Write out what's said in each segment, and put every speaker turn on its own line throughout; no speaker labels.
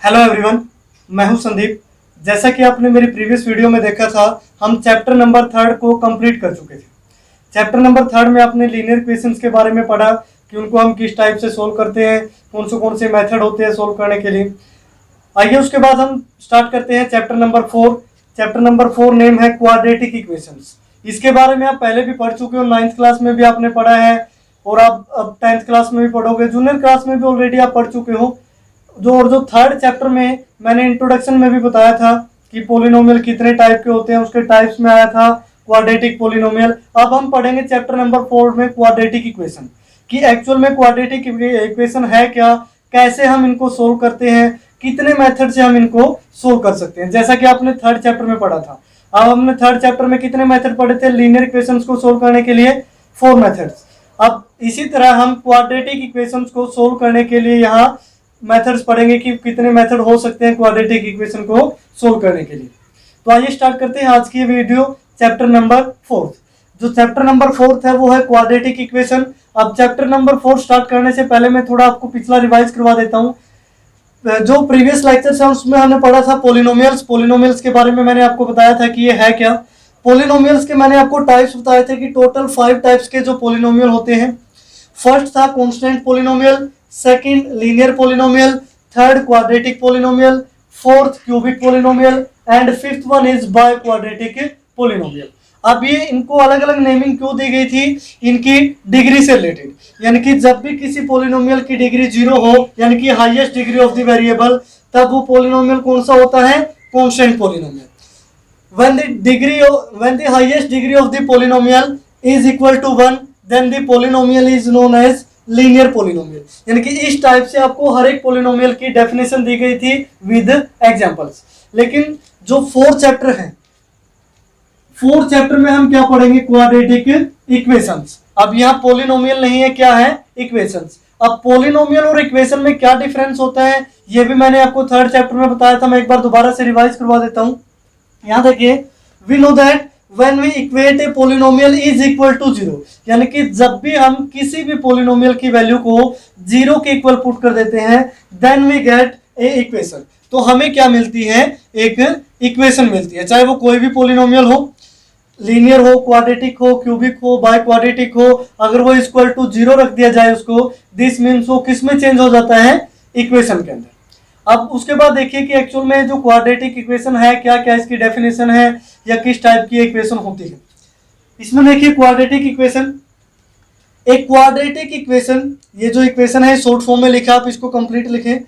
Hello everyone, मैं हूं संदीप। जैसा कि आपने मेरी प्रीवियस वीडियो में देखा था, हम चैप्टर नंबर 3 को कंप्लीट कर चुके थे। चैप्टर नंबर 3 में आपने लीनियर इक्वेशंस के बारे में पढ़ा कि उनको हम किस टाइप से सोल्व करते हैं, कौन से मेथड होते हैं सोल्व करने के लिए। आइए उसके बाद हम स्टार्ट करते हैं chapter number 4। Chapter number 4 name है क्वाड्रेटिक इक्वेशंस। इसके बारे में आप पहले भी पढ़ चुके हो, 9th क्लास में भी आपने पढ़ा है और आप अब 10th क्लास में भी पढ़ोगे, जूनियर क्लास में भी ऑलरेडी आप पढ़ चुके हो। जो थर्ड चैप्टर में मैंने इंट्रोडक्शन में भी बताया था कि पोलिनोमियल कितने टाइप के होते हैं, उसके टाइप्स में आया था क्वाड्रेटिक पोलिनोमियल। अब हम पढ़ेंगे चैप्टर नंबर 4 में क्वाड्रेटिक इक्वेशन कि एक्चुअल में क्वाड्रेटिक इक्वेशन है क्या, कैसे हम इनको सोल्व करते हैं, कितने मेथड से हम इनको सोल्व कर सकते हैं, जैसा कि आपने थर्ड चैप्टर में पढ़ा था। अब हमने थर्ड चैप्टर में कितने मेथड पढ़े थे लीनियर इक्वेशंस को सोल्व करने के लिए? 4 मेथड्स। अब इसी तरह हम क्वाड्रेटिक इक्वेशंस को सोल्व करने के लिए यहाँ मेथड्स पढ़ेंगे कि कितने मेथड हो सकते हैं क्वाड्रेटिक इक्वेशन को सोल्व करने के लिए। तो आइए स्टार्ट करते हैं आज की वीडियो चैप्टर नंबर 4। जो चैप्टर नंबर 4 है वो है क्वाड्रेटिक इक्वेशन। अब चैप्टर नंबर 4 स्टार्ट करने से पहले मैं थोड़ा आपको पिछला रिवाइज करवा देता हूँ। जो प्रीवियस लेक्चर्स है उसमें हमने पढ़ा था पोलिनोमियल्स के बारे में मैंने आपको बताया था कि ये है क्या। पोलिनोमियल्स के मैंने आपको टाइप्स बताए थे कि टोटल 5 टाइप्स के जो पोलिनोमियल होते हैं। फर्स्ट था constant polynomial, second linear polynomial, third quadratic polynomial, fourth cubic polynomial and fifth one is by quadratic polynomial. अब ये इनको अलग अलग नेमिंग क्यों दी गई थी? इनकी डिग्री से रिलेटेड, यानी कि जब भी किसी पोलिनोमियल की डिग्री 0 हो, यानी कि highest degree of the variable, तब वो पोलिनोमियल कौन सा होता है? Constant polynomial. when the highest degree of the polynomial is equal to 1, then the polynomial is known as linear polynomial. यानी कि इस टाइप से आपको हर एक पोलिनोमियल की डेफिनेशन दी गई थी विद एग्जांपल्स। लेकिन जो 4 चैप्टर है, 4 चैप्टर में हम क्या पढ़ेंगे? Quadratic equations. अब यहाँ पोलिनोमियल नहीं है, क्या है? इक्वेशंस। अब पोलिनोमियल और इक्वेशन में क्या डिफरेंस होता है ये भी मैंने आपको थर्ड चैप्टर में बताया था। मैं एक बार दोबारा से रिवाइज करवा देता हूँ। यहाँ देखिए, we know that when we equate a polynomial is equal to 0, यानी कि जब भी हम किसी भी पोलिनोमियल की वैल्यू को 0 के इक्वल पुट कर देते हैं, then we get a equation। तो हमें क्या मिलती है? एक इक्वेशन मिलती है, चाहे वो कोई भी पोलिनोमियल हो, लीनियर हो, क्वाड्रेटिक हो, क्यूबिक हो, बाय क्वाड्रेटिक हो। अगर वो इक्वल टू 0 रख दिया जाए उसको, दिस मीन्स वो किस में चेंज हो जाता है? इक्वेशन के अंदर। अब उसके बाद देखिए कि एक्चुअल में जो क्वाड्रेटिक इक्वेशन है क्या क्या इसकी डेफिनेशन है या किस टाइप की इक्वेशन होती है। इसमें देखिए क्वाड्रेटिक इक्वेशन, एक क्वाड्रेटिक इक्वेशन, ये जो इक्वेशन है शॉर्ट फॉर्म में लिखा, आप इसको कंप्लीट लिखें।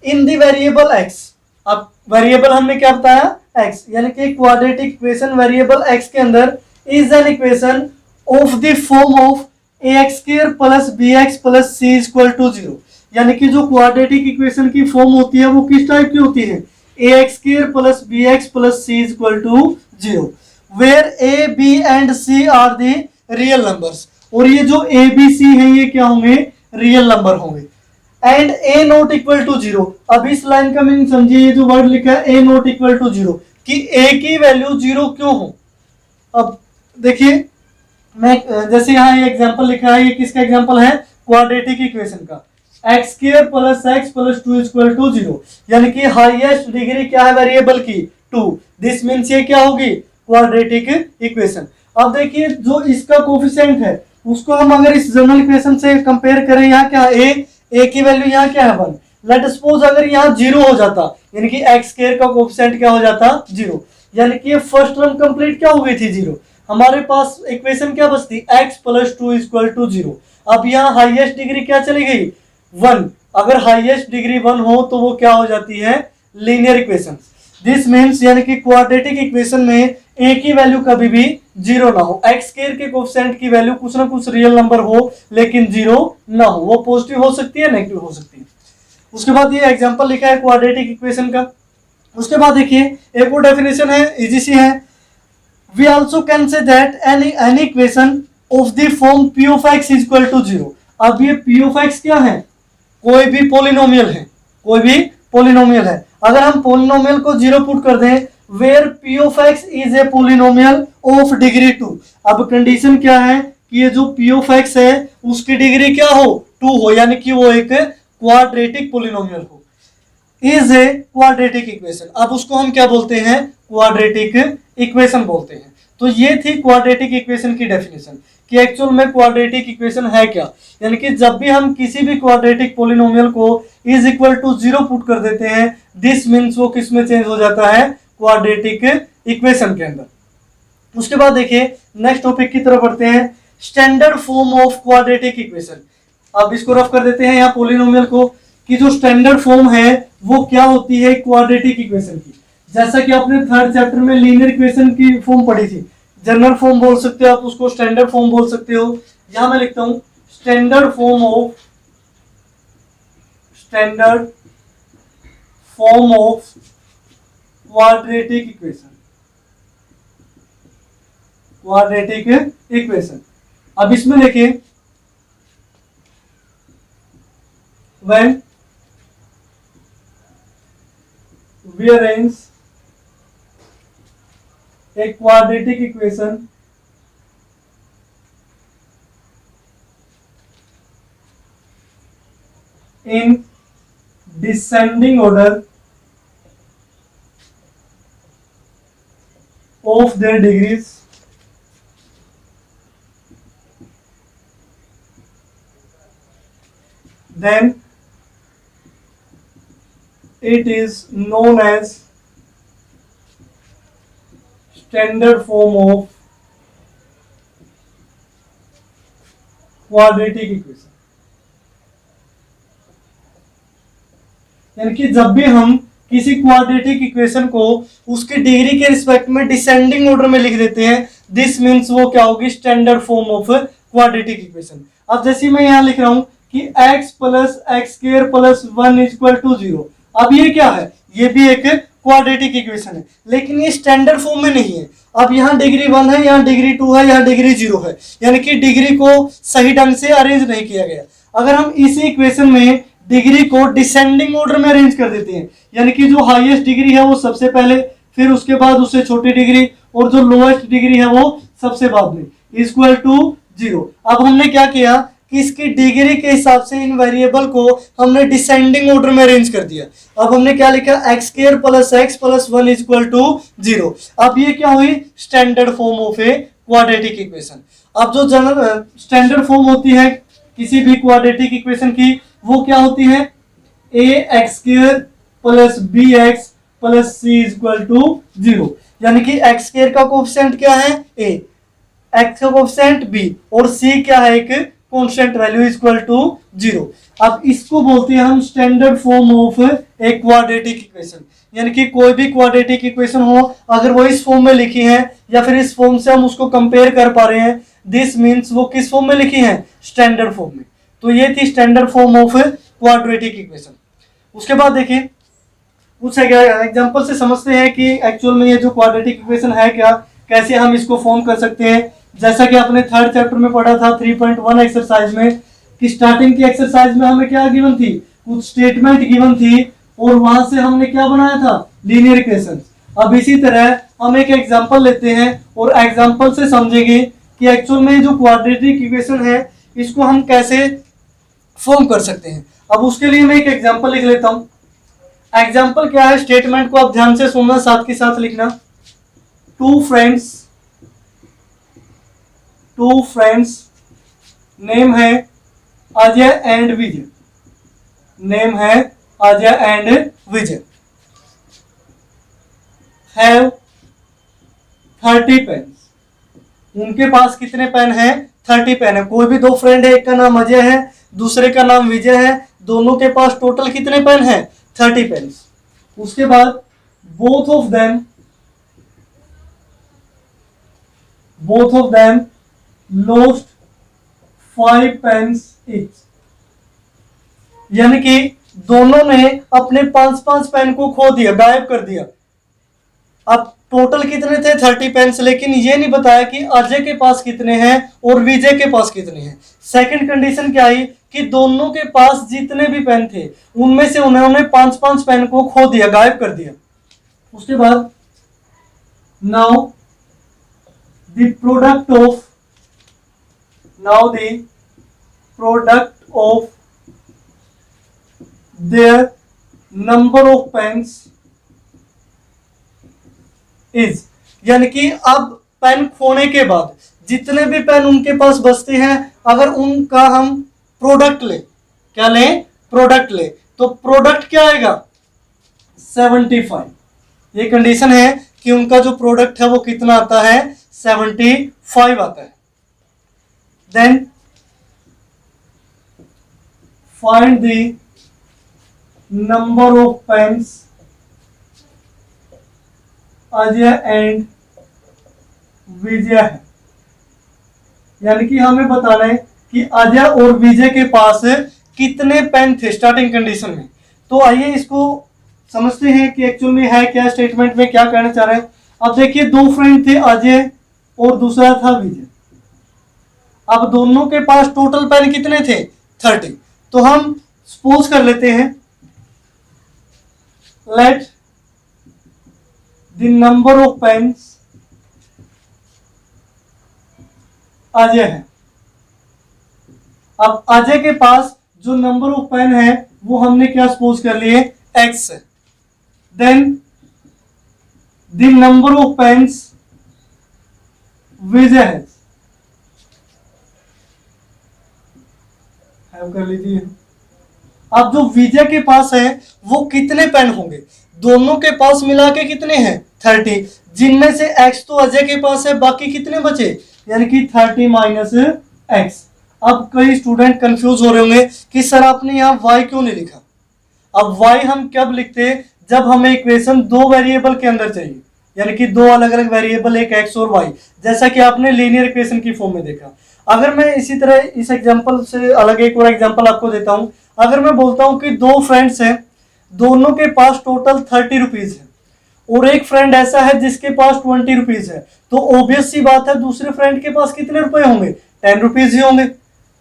इन द वेरिएबल एक्स, अब वेरिएबल हमने क्या बताया? एक्स, यानी कि क्वाड्रेटिक इक्वेशन वेरिएबल एक्स के अंदर is an equation of the form of ax² plus bx plus c equal to 0। यानी कि जो क्वाड्रेटिक इक्वेशन की फॉर्म होती है वो किस टाइप की होती है? ax² plus bx plus c equal to 0, where a b and c are the real numbers. और ये जो a b c है ये क्या होंगे? रियल नंबर होंगे। And a not equal to 0। अब इस लाइन का मीनिंग समझिए, ये जो वर्ड लिखा है a नॉट इक्वल टू 0, कि a की वैल्यू 0 क्यों हो। अब देखिए, मैं जैसे यहाँ ये एग्जांपल लिखा है, ये किसका एग्जांपल है? क्वाड्रेटिक इक्वेशन का। x² plus x plus 2 equal to 0, यानी कि हाईएस्ट डिग्री क्या है वेरिएबल की? 2। दिस मीन्स ये क्या होगी? Quadratic equation. अब देखिए जो इसका कोफिशिएंट है उसको हम अगर इस जनरल इक्वेशन से कंपेयर करें, यहाँ क्या है? a की वैल्यू यहाँ क्या है? 1। लेट सपोज अगर यहाँ 0 हो जाता, यानी कि x² का कोफिशिएंट क्या हो जाता? 0, यानी कि ये फर्स्ट टर्म कंप्लीट क्या हो गई थी? 0। हमारे पास इक्वेशन क्या बचती? x plus 2 equal to 0। अब यहाँ हाईएस्ट डिग्री क्या चली गई? 1। अगर हाईएस्ट डिग्री 1 हो तो वो क्या हो जाती है? Linear equation. दिस मीन्स यानी कि क्वाड्रेटिक इक्वेशन में a की वैल्यू कभी भी 0 ना हो, x² के कोफिशिएंट की वैल्यू कुछ ना कुछ रियल नंबर हो लेकिन 0 ना हो। वो पॉजिटिव हो सकती है, नेगेटिव हो सकती है। उसके बाद ये एग्जांपल लिखा है क्वाड्रेटिक इक्वेशन का। उसके बाद देखिए एक और डेफिनेशन है, इजी सी है। We also can say that any equation of the form p of x is equal to 0। अब ये p of x क्या है? कोई भी पोलिनोमियल है, कोई भी पोलिनोमियल है। अगर हम पोलिनोमियल को 0 पुट कर दें, where p of x is a polynomial of degree 2। अब कंडीशन क्या है कि ये जो p of x है उसकी डिग्री क्या हो? 2 हो, यानी कि वो एक क्वाड्रेटिक पोलिनोमियल हो। Is a quadratic equation. अब उसको हम क्या बोलते हैं, क्वाड्रेटिक इक्वेशन बोलते हैं। तो ये थी क्वाड्रेटिक इक्वेशन की डेफिनेशन कि एक्चुअल में क्वाड्रेटिक इक्वेशन है क्या। यानी कि जब भी हम किसी भी क्वाड्रेटिक पोलिनोमियल को इज इक्वल टू 0 पुट कर देते हैं, दिस मीन्स वो किस में चेंज हो जाता है, क्वाड्रेटिक इक्वेशन के अंदर। उसके बाद देखिए नेक्स्ट टॉपिक की तरफ बढ़ते हैं, standard form of quadratic equation. अब इसको रफ कर देते हैं यहाँ पोलिनोमियल को कि जो स्टैंडर्ड फॉर्म है वो क्या होती है क्वाड्रेटिक इक्वेशन की। जैसा कि आपने थर्ड चैप्टर में लीनियर इक्वेशन की फॉर्म पढ़ी थी, जनरल फॉर्म बोल सकते हो आप उसको, स्टैंडर्ड फॉर्म बोल सकते हो। यहां मैं लिखता हूं standard form of quadratic equation. अब इसमें देखिए when we arrange a quadratic equation in descending order of their degrees, then it is known as standard form of quadratic equation। यानी कि जब भी हम किसी क्वाड्रेटिक इक्वेशन को उसकी डिग्री के रिस्पेक्ट में डिसेंडिंग ऑर्डर में लिख देते हैं, दिस मीन्स वो क्या होगी, standard form of quadratic equation. अब जैसे मैं यहां लिख रहा हूं कि x plus X square plus 1 equal to 0। अब ये क्या है, ये भी एक क्वाड्रेटिक इक्वेशन है, लेकिन ये स्टैंडर्ड फॉर्म में नहीं है। अब यहाँ डिग्री 1 है, यहाँ डिग्री 2 है, यहाँ डिग्री 0 है, यानी कि डिग्री को सही ढंग से अरेंज नहीं किया गया। अगर हम इसी इक्वेशन में डिग्री को डिसेंडिंग ऑर्डर में अरेंज कर देते हैं, यानी कि जो हाईएस्ट डिग्री है वो सबसे पहले, फिर उसके बाद उससे छोटी डिग्री, और जो लोएस्ट डिग्री है वो सबसे बाद में, इक्वल टू 0। अब हमने क्या किया कि इसकी डिग्री के हिसाब से इन वेरिएबल को हमने डिसेंडिंग ऑर्डर में अरेंज कर दिया। अब हमने क्या लिखा, X square plus X plus 1 equal to 0। अब ये क्या हुई, standard form of a quadratic equation. अब जो जनरल स्टैंडर्ड फॉर्म होती है किसी भी क्वाड्रेटिक इक्वेशन की, वो क्या होती है, A X square plus B X plus C equal to 0। यानी कि एक्स स्क्वायर का कोएफिशिएंट क्या है, ए, एक्स का कोएफिशिएंट बी, और सी क्या है, एक कांस्टेंट वैल्यू इक्वल टू 0। अब इसको बोलते हैं हम standard form of a quadratic equation. यानी कि कोई भी क्वाड्रेटिक इक्वेशन हो, अगर वो इस फॉर्म में लिखी है या फिर इस फॉर्म से हम उसको कंपेयर कर पा रहे हैं, दिस मीन्स वो किस फॉर्म में लिखी है, स्टैंडर्ड फॉर्म में। तो ये थी standard form of quadratic equation. उसके बाद देखिए कुछ एग्जांपल से समझते हैं कि एक्चुअल में ये जो क्वाड्रेटिक इक्वेशन है क्या, कैसे हम इसको फॉर्म कर सकते हैं। जैसा कि आपने थर्ड चैप्टर में पढ़ा था 3.1 एक्सरसाइज में, कि स्टार्टिंग की एक्सरसाइज में हमें क्या गिवन थी, कुछ स्टेटमेंट गिवन थी, और वहां से हमने क्या बनाया था, लीनियर इक्वेशन। अब इसी तरह हम एक एग्जांपल लेते हैं और एग्जांपल से समझेंगे कि एक्चुअल में जो क्वाड्रेटिक इक्वेशन है इसको हम कैसे फॉर्म कर सकते हैं। अब उसके लिए मैं एक एग्जांपल लिख लेता हूं। एग्जांपल क्या है, स्टेटमेंट को आप ध्यान से सुनना, साथ के साथ लिखना। टू फ्रेंड्स नेम है अजय एंड विजय, नेम है Ajay and Vijay, have 30 pens. उनके पास कितने पेन है, 30 पेन है। कोई भी दो फ्रेंड है, एक का नाम अजय है, दूसरे का नाम विजय है, दोनों के पास टोटल कितने पेन है, 30 पेन्स। उसके बाद both of them lost 5 pens each। यानी कि दोनों ने अपने 5-5 पेन को खो दिया, गायब कर दिया। अब टोटल कितने थे, 30 पेन्स, लेकिन ये नहीं बताया कि अजय के पास कितने हैं और विजय के पास कितने हैं। सेकंड कंडीशन क्या आई कि दोनों के पास जितने भी पेन थे उनमें से उन्होंने 5-5 पेन को खो दिया, गायब कर दिया। उसके बाद now the product of their number of pens is, यानी कि अब पेन खोने के बाद जितने भी पेन उनके पास बचते हैं, अगर उनका हम प्रोडक्ट ले, क्या लें, प्रोडक्ट ले, तो प्रोडक्ट क्या आएगा 75। ये कंडीशन है कि उनका जो प्रोडक्ट है वो कितना आता है 75 आता है। Then find the number of pens Ajay and Vijay है, यानी कि हमें बताना है कि अजय और विजय के पास कितने पेन थे स्टार्टिंग कंडीशन में। तो आइए इसको समझते हैं कि एक्चुअल में है क्या, स्टेटमेंट में क्या कहना चाह रहे हैं। अब देखिए दो फ्रेंड थे, अजय और दूसरा था विजय। अब दोनों के पास टोटल पेन कितने थे 30। तो हम सपोज कर लेते हैं let the number of pens Ajay है। अब अजय के पास जो नंबर ऑफ पेन है वो हमने क्या सपोज कर लिए x है। Then the number of pens Vijay है, कर लीजिए। अब जो विजय के पास है वो कितने पेन होंगे, दोनों के पास मिला के कितने हैं 30, जिनमें से x तो अजय के पास है, बाकी कितने बचे, यानी कि 30 माइनस x। अब कई स्टूडेंट कंफ्यूज हो रहे होंगे कि सर आपने यहाँ y क्यों नहीं लिखा। अब y हम कब लिखते हैं, जब हमें इक्वेशन दो वेरिएबल के अंदर चाहिए, यानी कि दो अलग अलग वेरिएबल, एक x और y, जैसा कि आपने लीनियर इक्वेशन की फॉर्म में देखा। अगर मैं इसी तरह इस एग्जांपल से अलग एक और एग्जांपल आपको देता हूं, अगर मैं बोलता हूं कि दो फ्रेंड्स हैं, दोनों के पास टोटल 30 रुपीज है, और एक फ्रेंड ऐसा है जिसके पास 20 रुपीज है, तो ऑब्वियस सी बात है दूसरे फ्रेंड के पास कितने रुपए होंगे 10 रुपीज ही होंगे।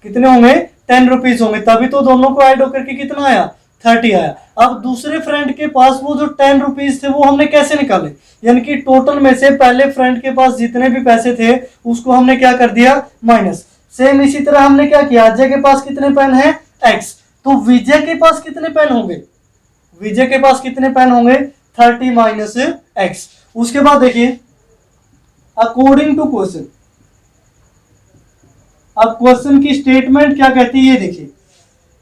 कितने होंगे 10 रुपीज होंगे, तभी तो दोनों को ऐड होकर के कितना आया 30 आया। अब दूसरे फ्रेंड के पास वो जो 10 रुपीज थे वो हमने कैसे निकाले, यानी कि टोटल में से पहले फ्रेंड के पास जितने भी पैसे थे उसको हमने क्या कर दिया माइनस। सेम इसी तरह हमने क्या किया, अजय के पास कितने पेन है x, तो विजय के पास कितने पेन होंगे, विजय के पास कितने पेन होंगे 30 माइनस x। उसके बाद देखिए अकॉर्डिंग टू क्वेश्चन, अब क्वेश्चन की स्टेटमेंट क्या कहती है ये देखिए,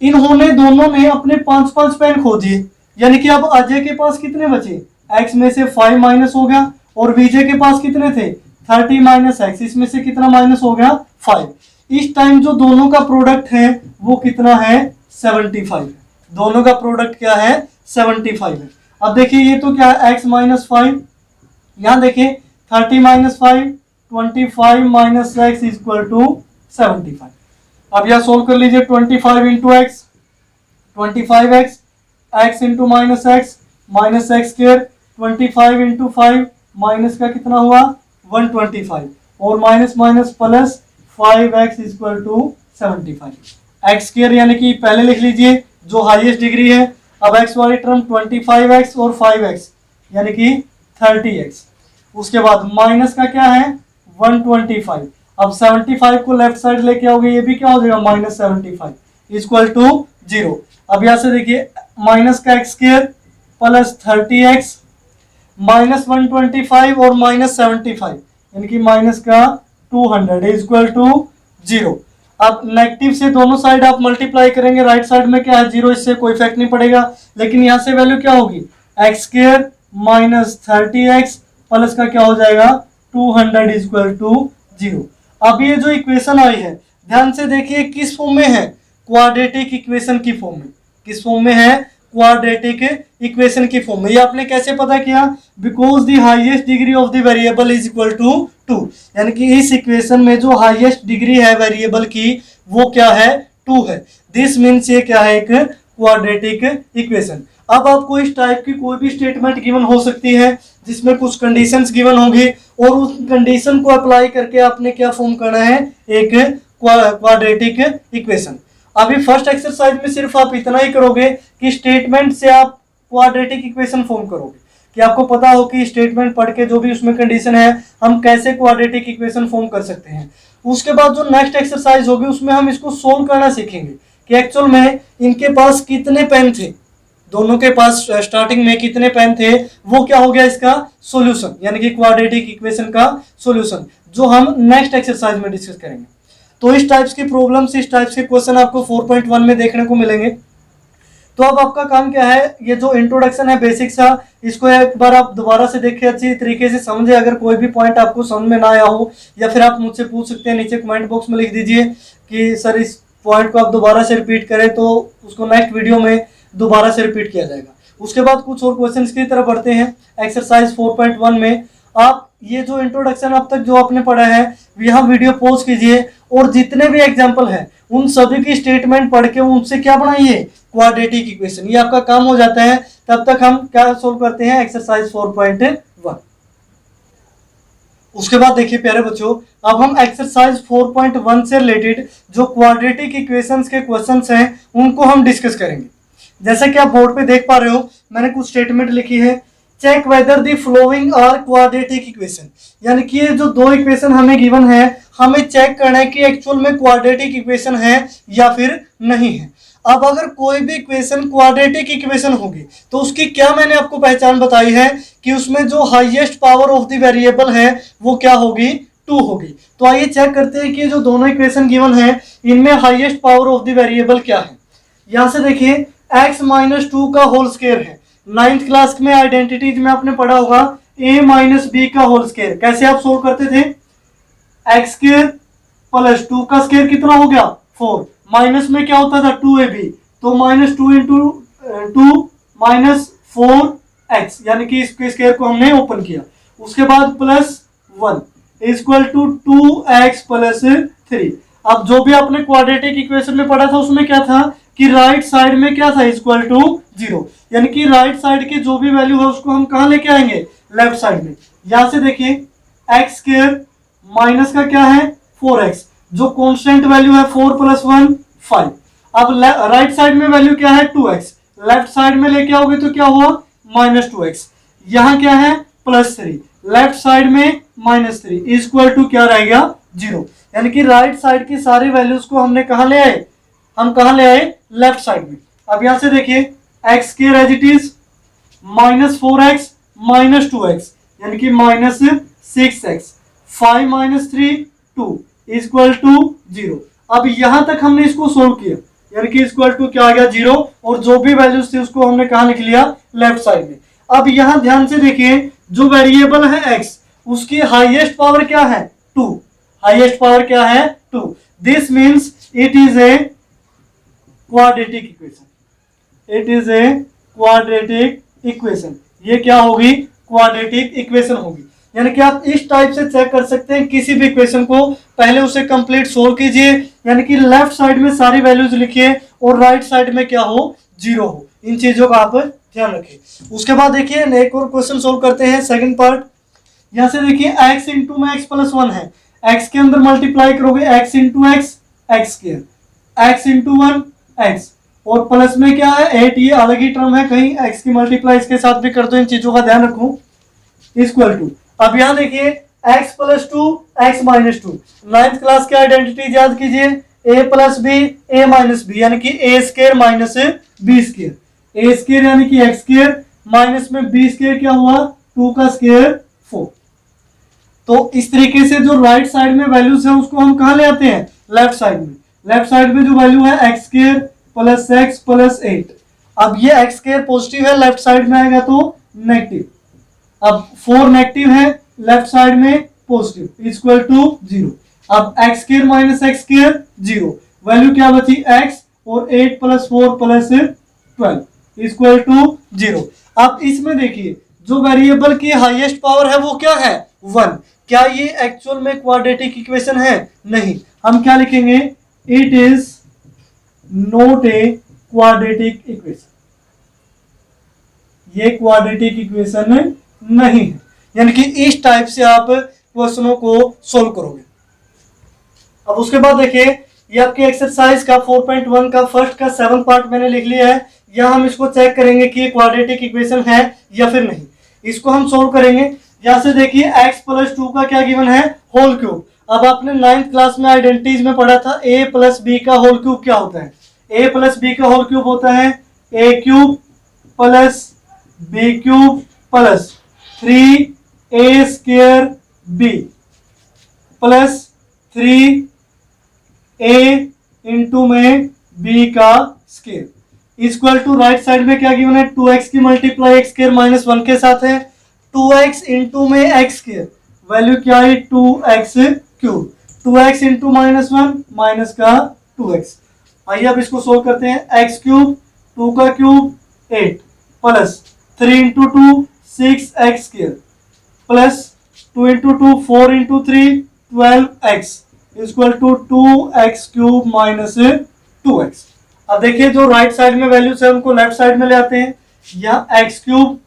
इन्होंने दोनों ने अपने 5-5 पेन खो दिए, यानी कि अब अजय के पास कितने बचे, x में से 5 माइनस हो गया, और विजय के पास कितने थे 30 माइनस x, इसमें से कितना माइनस हो गया 5। इस टाइम जो दोनों का प्रोडक्ट है वो कितना है 75, दोनों का प्रोडक्ट क्या है 75 है। अब देखिए ये तो क्या है x माइनस 5, यहां देखिए 30 minus 5 25 minus x equal to 75। अब यह सोल्व कर लीजिए, 25 into x 25x, x into minus x square, 25 into 5 minus का कितना हुआ 125, और minus minus plus 5x equal to 75। X square यानी कि पहले लिख लीजिए जो हाईएस्ट डिग्री है, अब x वाली टर्म 25x और 5x यानी कि 30x, उसके बाद माइनस का क्या है 125, अब 75 को लेफ्ट साइड लेके आओगे ये भी क्या हो जाएगा माइनस 75 इक्वल टू 0। अब यहां से देखिए माइनस का x square plus 30x minus 125 और माइनस 75 यानी कि माइनस का 200 इक्वल टू 0। अब नेगेटिव से दोनों साइड आप मल्टीप्लाई करेंगे, राइट साइड में क्या है 0, इससे कोई इफेक्ट नहीं पड़ेगा, लेकिन यहां से वैल्यू क्या होगी x square minus 30x plus का क्या हो जाएगा 200 इक्वल टू 0। अब ये जो इक्वेशन आई है ध्यान से देखिए किस फॉर्म में है, क्वाड्रेटिक इक्वेशन की फॉर्म में। किस फॉर्म में है, क्वाड्रेटिक इक्वेशन की फॉर्म में। ये आपने कैसे पता किया, because the highest degree of the variable is equal to 2, यानी कि इस इक्वेशन में जो हाईएस्ट डिग्री है वेरिएबल की वो क्या है 2 है। दिस मीन्स ये क्या है एक क्वाड्रेटिक इक्वेशन। अब आपको इस टाइप की कोई भी स्टेटमेंट गिवन हो सकती है जिसमें कुछ कंडीशंस गिवन होंगी, और उस कंडीशन को अप्लाई करके आपने क्या फॉर्म करना है एक क्वाड्रेटिक इक्वेशन। अभी फर्स्ट एक्सरसाइज में सिर्फ आप इतना ही करोगे कि स्टेटमेंट से आप क्वाड्रेटिक इक्वेशन फॉर्म करोगे, कि आपको पता हो कि स्टेटमेंट पढ़ के जो भी उसमें कंडीशन है हम कैसे क्वाड्रेटिक इक्वेशन फॉर्म कर सकते हैं। उसके बाद जो नेक्स्ट एक्सरसाइज होगी उसमें हम इसको सोल्व करना सीखेंगे कि एक्चुअल में इनके पास कितने पेन थे, दोनों के पास स्टार्टिंग में कितने पेन थे, वो क्या हो गया इसका सॉल्यूशन, यानी कि क्वाड्रेटिक इक्वेशन का सॉल्यूशन, जो हम नेक्स्ट एक्सरसाइज में डिस्कस करेंगे। तो इस टाइप्स की प्रॉब्लम्स, इस टाइप्स के क्वेश्चन आपको 4.1 में देखने को मिलेंगे। तो अब आपका काम क्या है, ये जो इंट्रोडक्शन है बेसिक्स का, इसको एक बार आप दोबारा से देखें, अच्छी तरीके से समझे। अगर कोई भी पॉइंट आपको समझ में ना आया हो, या फिर आप मुझसे पूछ सकते हैं, नीचे कमेंट बॉक्स में लिख दीजिए कि सर इस पॉइंट को आप दोबारा से रिपीट करें, तो उसको नेक्स्ट वीडियो में दोबारा से रिपीट किया जाएगा। उसके बाद कुछ और क्वेश्चंस की तरफ बढ़ते हैं। एक्सरसाइज 4.1 में आप ये जो इंट्रोडक्शन अब तक जो आपने पढ़ा है, यहाँ वीडियो पॉज कीजिए और जितने भी एग्जाम्पल हैं उन सभी की स्टेटमेंट पढ़ के उनसे क्या बनाइए, क्वाड्रेटिक इक्वेशन। ये आपका काम हो जाता है। तब तक हम क्या सोल्व करते हैं, एक्सरसाइज 4.1। उसके बाद देखिए प्यारे बच्चों, अब हम एक्सरसाइज 4.1 से रिलेटेड जो क्वाड्रेटिक इक्वेशंस के क्वेश्चंस हैं उनको हम डिस्कस करेंगे। जैसा कि आप बोर्ड पे देख पा रहे हो, मैंने कुछ स्टेटमेंट लिखी है। Check whether the following are quadratic equation, यानी कि ये जो दो इक्वेशन हमें गिवन है, हमें चेक करना है कि एक्चुअल में क्वाड्रेटिक इक्वेशन है या फिर नहीं है। अब अगर कोई भी इक्वेशन क्वाड्रेटिक इक्वेशन होगी तो उसकी क्या मैंने आपको पहचान बताई है कि उसमें जो highest power of the variable है वो क्या होगी, 2 होगी। तो आइए चेक करते हैं कि जो दोनों इक्वेशन गिवन है इनमें highest power of the variable क्या है। यहां से देखिए x-2 का होल स्क्वायर है। 9th क्लास में आइडेंटिटीज में आपने पढ़ा होगा a-b का होल स्क्वायर कैसे आप सोल्व करते थे, x स्क्वायर प्लस 2 का स्क्वायर कितना हो गया 4, माइनस में क्या होता था 2ab, तो -2 इंटू 2 माइनस 4x, यानी कि इसके स्क्वायर को हमने ओपन किया। उसके बाद plus 1 equal to 2x plus 3। अब जो भी आपने क्वाड्रेटिक इक्वेशन में पढ़ा था उसमें क्या था कि राइट साइड में क्या था, इक्वल टू 0, यानी कि राइट साइड की जो भी वैल्यू है उसको हम कहां लेके आएंगे, लेफ्ट साइड में। यहां से देखिए x स्क्वायर माइनस का क्या है 4x, जो कांस्टेंट वैल्यू है 4 प्लस 1 5। अब राइट साइड में वैल्यू क्या है 2x, लेफ्ट साइड में लेके आओगे तो क्या हुआ -2x। यहाँ क्या है +3, लेफ्ट साइड में -3 इक्वल टू क्या रहेगा 0, यानी कि राइट साइड की सारी वैल्यूज को हमने कहा ले आए, हम कहां ले आए, लेफ्ट साइड में। अब यहां से देखिए x square as it is -4x -2x, यानी कि -6x, 5 - 3 2 इक्वल टू 0। अब यहां तक हमने इसको सोल्व किया, यानी कि इक्वल टू क्या आ गया 0, और जो भी वैल्यूज थी उसको हमने कहां लिख लिया, लेफ्ट साइड में। अब यहां ध्यान से देखिए जो वेरिएबल है x, उसकी हाईएस्ट पावर क्या है 2, हाईएस्ट पावर क्या है 2। This means it is a quadratic equation, it is a quadratic equation. ये क्या होगी, क्वाड्रेटिक इक्वेशन होगी। यानी कि आप इस टाइप से चेक कर सकते हैं किसी भी इक्वेशन को, पहले उसे कंप्लीट सोल्व कीजिए, यानी कि लेफ्ट साइड में सारी वैल्यूज लिखिए और राइट साइड में क्या हो 0 हो। इन चीजों का आप ध्यान रखिए। उसके बाद देखिए एक और क्वेश्चन सोल्व करते हैं, सेकंड पार्ट। यहां से देखिए x इंटू में x प्लस 1 है, x के अंदर मल्टीप्लाई करोगे x into x square, x into 1 x, और प्लस में क्या है 8, ये अलग ही टर्म है, कहीं x की मल्टीप्लाई इसके साथ भी कर दो, इन चीजों का ध्यान रखो, इक्वल टू। अब यहां देखिए x plus 2 x minus 2, 9th class की आइडेंटिटी याद कीजिए, a plus b a minus b, यानी कि a square minus b square, a square यानी कि x स्क्वायर माइनस में b स्क्वायर क्या हुआ 2 का स्क्वायर 4। तो इस तरीके से जो राइट साइड में वैल्यूज है उसको हम कहां ले आते हैं, लेफ्ट साइड में। लेफ्ट साइड में जो वैल्यू है x square plus x plus 8। अब ये x स्क्वायर पॉजिटिव है, लेफ्ट साइड में आएगा तो नेगेटिव। अब 4 नेगेटिव है, लेफ्ट साइड में पॉजिटिव, इक्वल टू 0। अब x square minus x square 0, value क्या बची x, और 8 प्लस 4 प्लस 12 इक्वल टू 0। अब इसमें देखिए जो वेरिएबल की हाईएस्ट पावर है वो क्या है 1। क्या ये एक्चुअल में क्वाड्रेटिक इक्वेशन है, नहीं। हम क्या लिखेंगे, it is not a quadratic equation, ये क्वाड्रेटिक इक्वेशन नहीं है। यानी कि इस टाइप से आप क्वेश्चनों को सोल्व करोगे। अब उसके बाद देखिए ये आपके एक्सरसाइज का 4.1 का फर्स्ट का 7 पार्ट मैंने लिख लिया है। यहाँ हम इसको चेक करेंगे कि ये क्वाड्रेटिक इक्वेशन है या फिर नहीं, इसको हम सोल्व करेंगे। यहाँ से देखिए x प्लस 2 का क्या गिवन है, होल क्यूब। अब आपने 9th क्लास में आइडेंटिटीज में पढ़ा था a प्लस बी का होल क्यूब क्या होता है, a प्लस बी का होल क्यूब होता है a cube plus b cube plus 3a² b plus 3a into में b का square equal to right side में क्या गिवन है 2x की मल्टीप्लाई x स्क्वायर माइनस 1 के साथ है 2x इंटू में x स्क्वायर वैल्यू क्या है 2x cube 2x into minus 1 minus का 2x। आइए अब इसको सोल्व करते हैं x क्यूब 2 का cube 8 plus 3 into 2 6x square plus 2 into 2 4 into 3 12x equal to 2x cube minus 2x। अब देखिए जो राइट साइड में वैल्यूज है उनको लेफ्ट साइड में ले आते हैं। यहाँ x क्यूब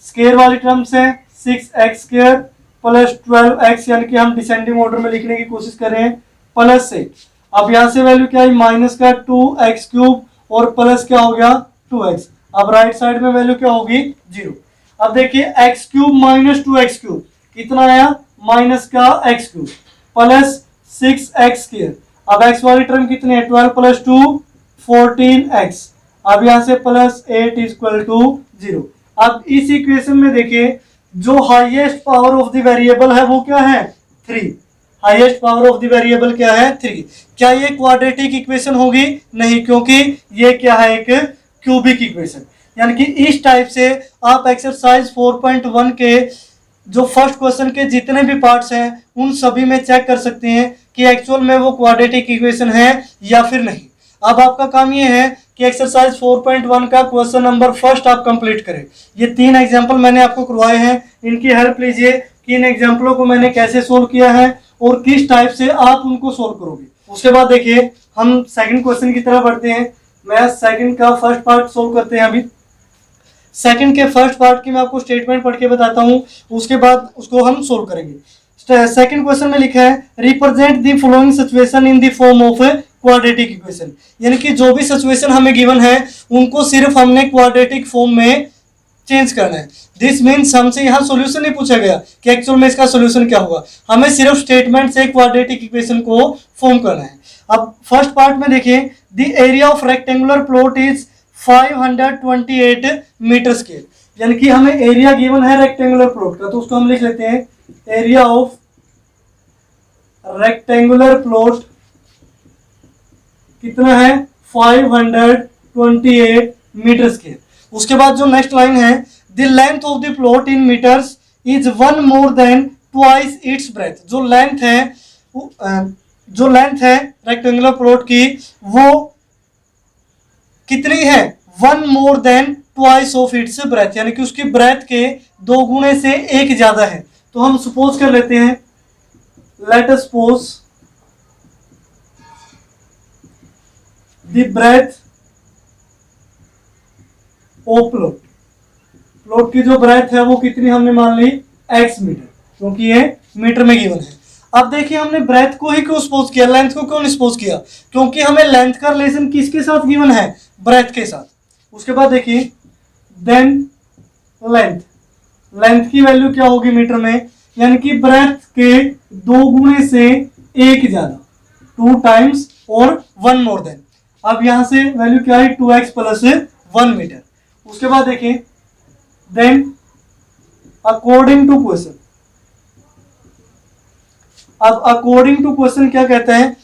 स्क्वायर वाली टर्म्स है 6x स्क्वायर प्लस 12x यानी कि हम डिसेंडिंग ऑर्डर में लिखने की कोशिश कर रहे हैं प्लस से। अब यहाँ से वैल्यू क्या है माइनस का 2x क्यूब और प्लस क्या हो गया 2x। अब राइट साइड में वैल्यू क्या होगी 0। अब देखिए x cube minus 2x cube कितना आया माइनस का x cube plus 6x square. अब x वाली टर्म कितनी है 12 प्लस 2 14x। अब यहाँ से प्लस 8 इक्वल टू 0। अब इस इक्वेशन में देखिए जो highest power of the variable है वो क्या है 3। Highest power of the variable क्या है 3। क्या ये क्वाड्रेटिक इक्वेशन होगी नहीं क्योंकि ये क्या है एक क्यूबिक इक्वेशन। यानी कि इस टाइप से आप एक्सरसाइज 4.1 के जो फर्स्ट क्वेश्चन के जितने भी पार्ट्स हैं उन सभी में चेक कर सकते हैं कि एक्चुअल में वो क्वाड्रेटिक इक्वेशन है या फिर नहीं। अब आपका काम ये है कि एक्सरसाइज 4.1 का क्वेश्चन नंबर फर्स्ट आप कंप्लीट करें। ये 3 एग्जांपल मैंने आपको करवाए हैं, इनकी हेल्प लीजिए कि इन एग्जांपलों को मैंने कैसे सोल्व किया है और किस टाइप से आप उनको सोल्व करोगे। उसके बाद देखिए हम सेकंड क्वेश्चन की तरफ बढ़ते हैं। मैं सेकंड का फर्स्ट पार्ट सोल्व करते हैं। अभी सेकंड के फर्स्ट पार्ट की मैं आपको स्टेटमेंट पढ़ के बताता हूँ, उसके बाद उसको हम सोल्व करेंगे। सेकंड क्वेश्चन में लिखा है represent the following situation in the form of quadratic equation. यानी कि जो भी सिचुएशन हमें गिवन है उनको सिर्फ हमने क्वाड्रेटिक फॉर्म में चेंज करना है। दिस मीन्स हमसे यहाँ सॉल्यूशन नहीं पूछा गया कि एक्चुअल में इसका सॉल्यूशन क्या होगा, हमें सिर्फ स्टेटमेंट से क्वाड्रेटिक इक्वेशन को फॉर्म करना है। अब फर्स्ट पार्ट में देखिए the area of rectangular plot is 528 metre square. यानी कि हमें एरिया गिवन है रेक्टेंगुलर प्लॉट का, तो उसको हम लिख लेते हैं एरिया ऑफ रेक्टेंगुलर प्लॉट कितना है 528 मीटर स्क्वायर। उसके बाद जो नेक्स्ट लाइन है the length of the plot in metres is 1 more than twice its breadth. जो लेंथ है रेक्टेंगुलर प्लॉट की वो कितनी है 1 more than twice of its breadth, यानी कि उसकी ब्रेथ के 2 गुने से 1 ज्यादा है। तो हम सपोज कर लेते हैं let us suppose the breadth of plot की जो ब्रेथ है वो कितनी हमने मान ली x मीटर, क्योंकि ये मीटर में गिवन है। अब देखिए हमने ब्रेथ को ही क्यों सपोज किया, लेंथ को क्यों नहीं सपोज किया, क्योंकि हमें लेंथ का रिलेशन किसके साथ गिवन है ब्रेथ के साथ। उसके बाद देखिए देन लेंथ की वैल्यू क्या होगी मीटर में, यानी कि ब्रेथ के 2 गुने से 1 ज्यादा 2 टाइम्स और 1 मोर देन। अब यहां से वैल्यू क्या है 2x प्लस 1 मीटर। उसके बाद देखिए देन अकॉर्डिंग टू क्वेश्चन, अब अकॉर्डिंग टू क्वेश्चन क्या कहता है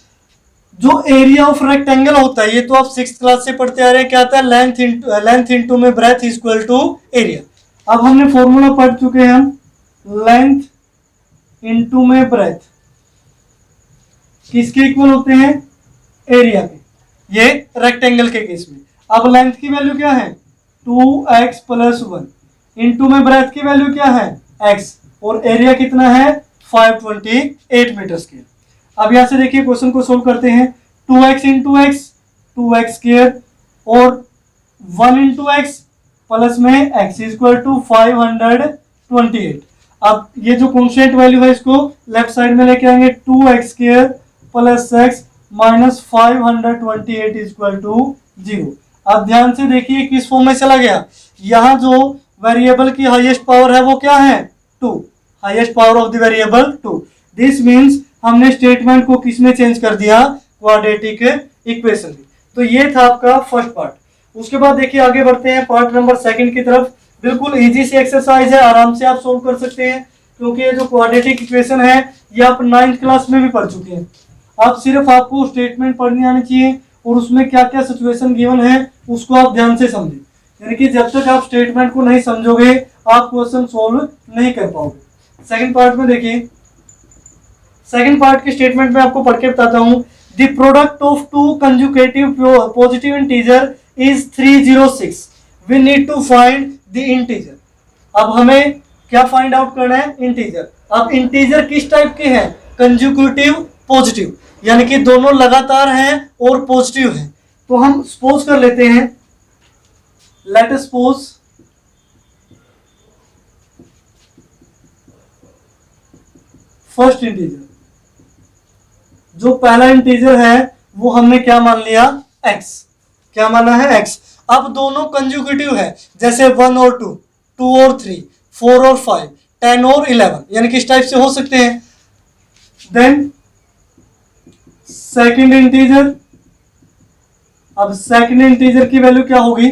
जो एरिया ऑफ रेक्टेंगल होता है, ये तो आप 6th क्लास से पढ़ते आ रहे हैं, क्या आता है लेंथ इंटू में ब्रेथ इक्वल टू एरिया। अब हमने फॉर्मूला पढ़ चुके हैं हम लेंथ इंटू में ब्रेथ किसके इक्वल होते हैं एरिया के, ये रेक्टेंगल के केस में। अब लेंथ की वैल्यू क्या है 2x प्लस 1 इंटू में ब्रेथ की वैल्यू क्या है x और एरिया कितना है 528 मीटर स्क्वायर। अब यहां से देखिए क्वेश्चन को सोल्व करते हैं 2x into x 2x square और 1 इंटू x प्लस में x इक्वल टू 528। अब ये जो कॉन्स्टेंट वैल्यू है इसको लेफ्ट साइड में लेके आएंगे 2x square plus x minus 528 equal to 0। अब ध्यान से देखिए किस फॉर्म में चला गया, यहाँ जो वेरिएबल की हाईएस्ट पावर है वो क्या है 2, highest power of the variable 2। This means हमने स्टेटमेंट को किस में चेंज कर दिया क्वाड्रेटिक इक्वेशन में। तो ये था आपका फर्स्ट पार्ट। उसके बाद देखिए आगे बढ़ते हैं पार्ट नंबर सेकंड की तरफ। बिल्कुल इजी सी एक्सरसाइज है, आराम से आप सोल्व कर सकते हैं, क्योंकि ये जो क्वाड्रेटिक इक्वेशन है ये आप 9th क्लास में भी पढ़ चुके हैं। आप सिर्फ आपको स्टेटमेंट पढ़नी आनी चाहिए और उसमें क्या क्या सिचुएशन गिवन है उसको आप ध्यान से समझें। यानी कि जब तक आप स्टेटमेंट को नहीं समझोगे आप क्वेश्चन सोल्व नहीं कर पाओगे। सेकंड पार्ट में देखिए, सेकंड पार्ट के स्टेटमेंट में आपको पढ़ के बताता हूं। The product of two consecutive positive integer is 306। We need to find the integer. अब हमें क्या फाइंड आउट करना है? इंटीजर। अब इंटीजर किस टाइप के हैं? कंजुगेटिव पॉजिटिव, यानी कि दोनों लगातार हैं और पॉजिटिव हैं। तो हम सपोज कर लेते हैं, let us suppose first integer, जो पहला इंटीजर है वो हमने क्या मान लिया? x। क्या माना है? x। अब दोनों कंजुगेटिव है, जैसे 1 और 2, 2 और 3, 4 और 5, 10 और 11, यानी कि इस टाइप से हो सकते हैं। देन सेकंड इंटीजर, अब सेकंड इंटीजर की वैल्यू क्या होगी?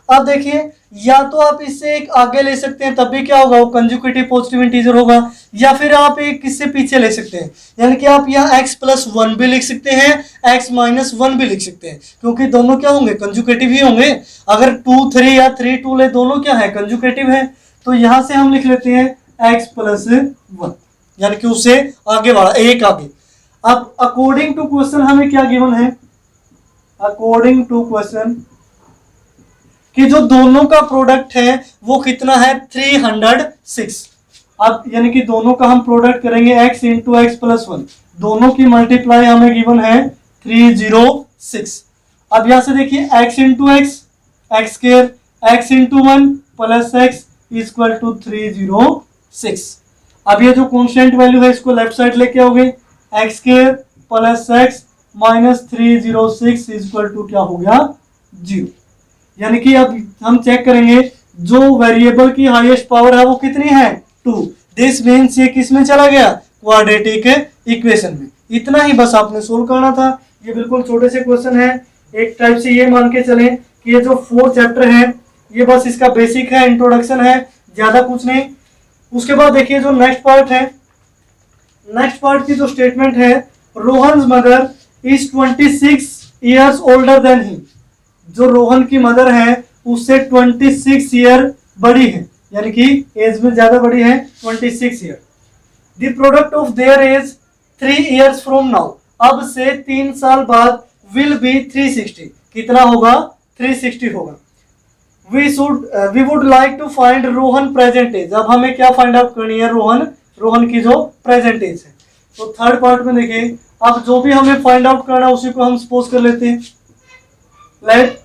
अब देखिए, या तो आप इससे एक आगे ले सकते हैं, तब भी क्या होगा? वो कंजुगेटिव पॉजिटिव इंटीजर होगा, या फिर आप एक किससे पीछे ले सकते हैं, यानी कि आप यहाँ x+1 भी लिख सकते हैं, x-1 भी लिख सकते हैं, क्योंकि दोनों क्या होंगे? कंजुगेटिव ही होंगे। अगर 2 3 या 3 2 ले, दोनों क्या है? कंजुगेटिव है। तो यहां से हम लिख लेते हैं x+1, यानी कि उससे आगे वाला एक आगे। अब अकॉर्डिंग टू क्वेश्चन हमें क्या गिवन है? अकॉर्डिंग टू क्वेश्चन कि जो दोनों का प्रोडक्ट है वो कितना है? 306। अब यानी कि दोनों का हम प्रोडक्ट करेंगे x × x+1, दोनों की मल्टीप्लाई हमें गिवन है 306। अब यहां से देखिए x × x, x², x × 1 plus x equal to 306। अब ये जो कॉन्स्टेंट वैल्यू है इसको लेफ्ट साइड लेके आओगे, x² plus x minus 306 equal to क्या हो गया? 0। यानी कि अब हम चेक करेंगे जो वेरिएबल की हाईएस्ट पावर है वो कितनी है? 2। दिस मीन्स ये किस में चला गया? क्वाड्रेटिक इक्वेशन में। इतना ही बस आपने सोल्व करना था। ये बिल्कुल छोटे से क्वेश्चन है, एक टाइप से ये मान के चलें कि ये जो 4 चैप्टर है ये बस इसका बेसिक है, इंट्रोडक्शन है, ज्यादा कुछ नहीं। उसके बाद देखिए जो नेक्स्ट पार्ट है, नेक्स्ट पार्ट की जो स्टेटमेंट है, Rohan's mother is 26 years older than he. जो रोहन की मदर है उससे 26 ईयर बड़ी है, यानी कि एज में ज्यादा बड़ी है, 26 year. The product of their age 3 years from now. अब से 3 साल बाद विल बी 360। कितना होगा? 360 होगा। We would like to find Rohan present age. अब हमें क्या फाइंड आउट करनी है? रोहन की जो प्रेजेंट एज है। तो थर्ड पार्ट में देखिए, अब जो भी हमें फाइंड आउट करना है उसी को हम सपोज कर लेते हैं। Let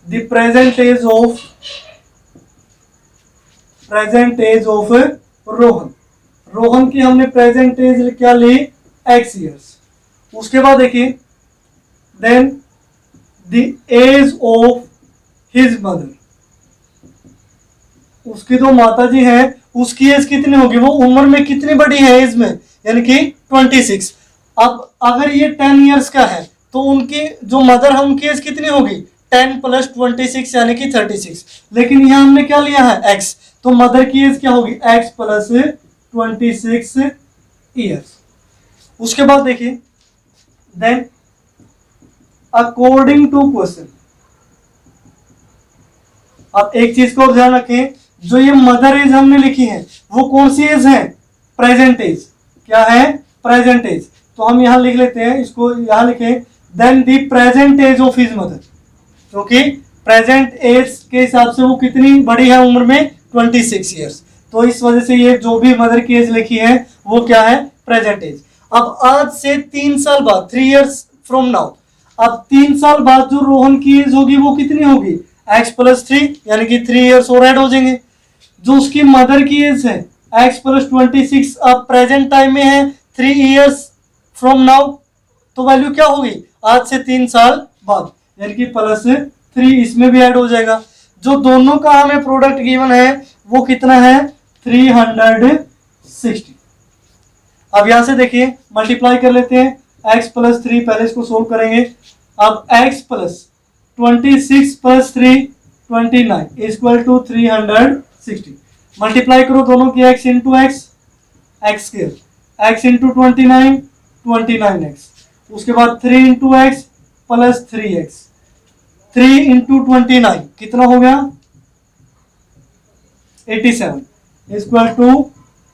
the present age of Rohan. Rohan की हमने प्रेजेंट एज क्या ली? x years. उसके बाद देखिए, then the age of his mother. उसकी जो माता जी है उसकी एज कितनी होगी? वो उम्र में कितनी बड़ी है? एज में, यानी कि 26। अब अगर ये 10 ईयर्स का है तो उनकी जो मदर है उनकी एज कितनी होगी? 10 + 26 यानी कि 36। लेकिन यहाँ हमने क्या लिया है? x। तो मदर की एज क्या होगी? x + 26 years. उसके बाद देखिए, देन अकॉर्डिंग टू क्वेश्चन। अब एक चीज को ध्यान रखें, जो ये मदर एज हमने लिखी है वो कौन सी एज है? Present age. क्या है? Present age. तो हम यहां लिख लेते हैं, इसको यहां लिखें, then the present age of his mother, क्योंकि प्रेजेंट एज के हिसाब से वो कितनी बड़ी है उम्र में? 26 ईयर्स। तो इस वजह से ये जो भी मदर की एज लिखी है वो क्या है? Present age. अब आज से 3 साल बाद, 3 ईयर्स फ्रॉम नाउ, अब 3 साल बाद जो रोहन की एज होगी वो कितनी होगी? x + 3, यानी कि 3 ईयर्स और ऐड हो जाएंगे। जो उसकी मदर की एज है x + 26, अब प्रेजेंट टाइम में है 3 ईयर्स फ्रॉम नाउ, तो वैल्यू क्या होगी? आज से 3 साल बाद, यानी कि +3 इसमें भी ऐड हो जाएगा। जो दोनों का हमें प्रोडक्ट गिवन है वो कितना है? 360। अब यहां से देखिए मल्टीप्लाई कर लेते हैं, x + 3, पहले इसको सोल्व करेंगे, अब x plus 26 plus 3 29 equal to 360। Multiply करो दोनों की x into x, x square, x into 29 29x, उसके बाद 3 into x plus 3x, 3 into 29 कितना हो गया 87 इक्वल टू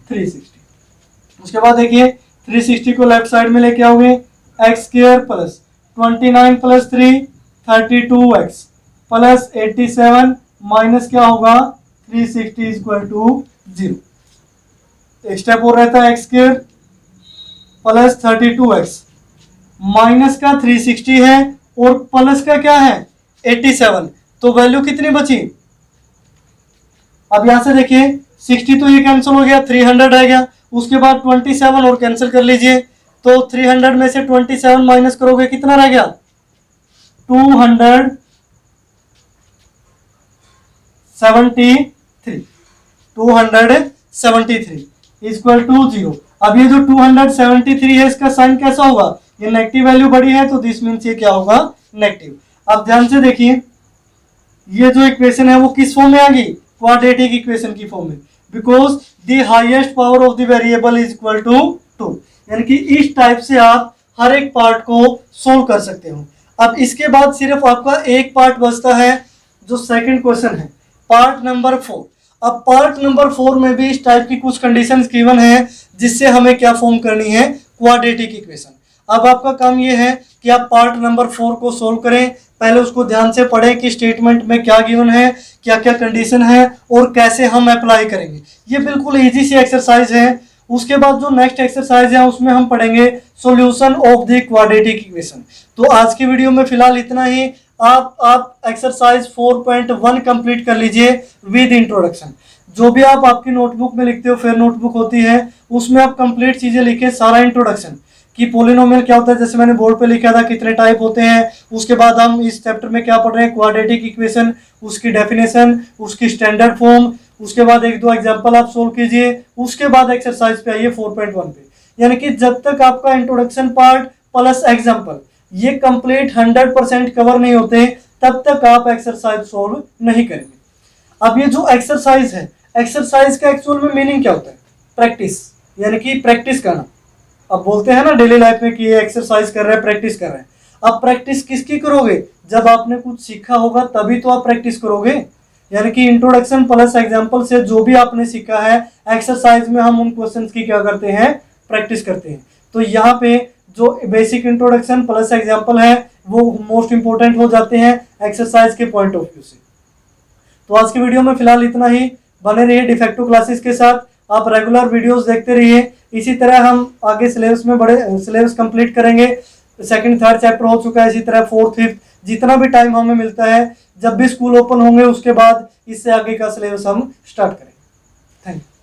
360। उसके बाद देखिए 360 को लेफ्ट साइड में लेके आओगे, x square plus 29 plus 3 32x plus 87 minus क्या होगा 360 इक्वल टू 0। एक स्टेप और रहता है x square plus 32x minus का 360 है और प्लस का क्या है 87, तो वैल्यू कितनी बची। अब यहां से देखिए 60 तो ये कैंसिल हो गया, 300 रह गया, उसके बाद 27 और कैंसिल कर लीजिए, तो 300 में से 27 माइनस करोगे कितना रह गया 273 इक्वल टू 0। अब ये जो 273 है इसका साइन कैसा होगा, ये नेगेटिव वैल्यू बड़ी है तो दिस मीन्स ये क्या होगा नेगेटिव। अब ध्यान से देखिए ये जो इक्वेशन है वो किस फॉर्म में आ गई, क्वाड्रेटिक इक्वेशन की फॉर्म में, because the highest power of the variable is equal to 2, यानी कि इस टाइप से आप हर एक पार्ट को सोल्व कर सकते हो। अब इसके बाद सिर्फ आपका एक पार्ट बचता है जो सेकंड क्वेश्चन है, पार्ट नंबर 4। अब पार्ट नंबर 4 में भी इस टाइप की कुछ कंडीशंस गिवन है जिससे हमें क्या फॉर्म करनी है क्वाड्रेटिक इक्वेशन। अब आपका काम ये है कि आप पार्ट नंबर 4 को सोल्व करें, पहले उसको ध्यान से पढ़ें कि स्टेटमेंट में क्या गिवन है, क्या क्या कंडीशन है और कैसे हम अप्लाई करेंगे। ये बिल्कुल इजी सी एक्सरसाइज है। उसके बाद जो नेक्स्ट एक्सरसाइज है उसमें हम पढ़ेंगे solution of the quadratic equation. तो आज की वीडियो में फिलहाल इतना ही। आप एक्सरसाइज 4.1 कंप्लीट कर लीजिए विद इंट्रोडक्शन। जो भी आप आपकी नोटबुक में लिखते हो, फेयर नोटबुक होती है, उसमें आप कंप्लीट चीजें लिखे, सारा इंट्रोडक्शन कि पोलिनोमियल क्या होता है, जैसे मैंने बोर्ड पे लिखा था कितने टाइप होते हैं। उसके बाद हम इस चैप्टर में क्या पढ़ रहे हैं, क्वाड्रेटिक इक्वेशन, उसकी डेफिनेशन, उसकी स्टैंडर्ड फॉर्म, उसके बाद एक दो एग्जांपल आप सोल्व कीजिए, उसके बाद एक्सरसाइज पे आइए 4.1 पे। यानी कि जब तक आपका इंट्रोडक्शन पार्ट प्लस एग्जाम्पल ये कंप्लीट 100% कवर नहीं होते तब तक आप एक्सरसाइज सोल्व नहीं करेंगे। अब ये जो एक्सरसाइज है, एक्सरसाइज का एक्चुअल में मीनिंग क्या होता है, प्रैक्टिस, यानी कि प्रैक्टिस करना। अब बोलते हैं ना डेली लाइफ में कि ये एक्सरसाइज कर रहे हैं, प्रैक्टिस कर रहे हैं। अब प्रैक्टिस किसकी करोगे, जब आपने कुछ सीखा होगा तभी तो आप प्रैक्टिस करोगे। यानी कि इंट्रोडक्शन प्लस एग्जांपल से जो भी आपने सीखा है एक्सरसाइज में हम उन क्वेश्चंस की क्या करते हैं, प्रैक्टिस करते हैं। तो यहाँ पे जो बेसिक इंट्रोडक्शन प्लस एग्जांपल है वो मोस्ट इंपोर्टेंट हो जाते हैं एक्सरसाइज के पॉइंट ऑफ व्यू से। तो आज की वीडियो में फिलहाल इतना ही। बने रहिए डिफेक्टिव क्लासेस के साथ, आप रेगुलर वीडियोस देखते रहिए। इसी तरह हम आगे सिलेबस में बड़े सिलेबस कंप्लीट करेंगे। सेकंड थर्ड चैप्टर हो चुका है, इसी तरह फोर्थ फिफ्थ जितना भी टाइम हमें मिलता है, जब भी स्कूल ओपन होंगे उसके बाद इससे आगे का सिलेबस हम स्टार्ट करेंगे। Thank you.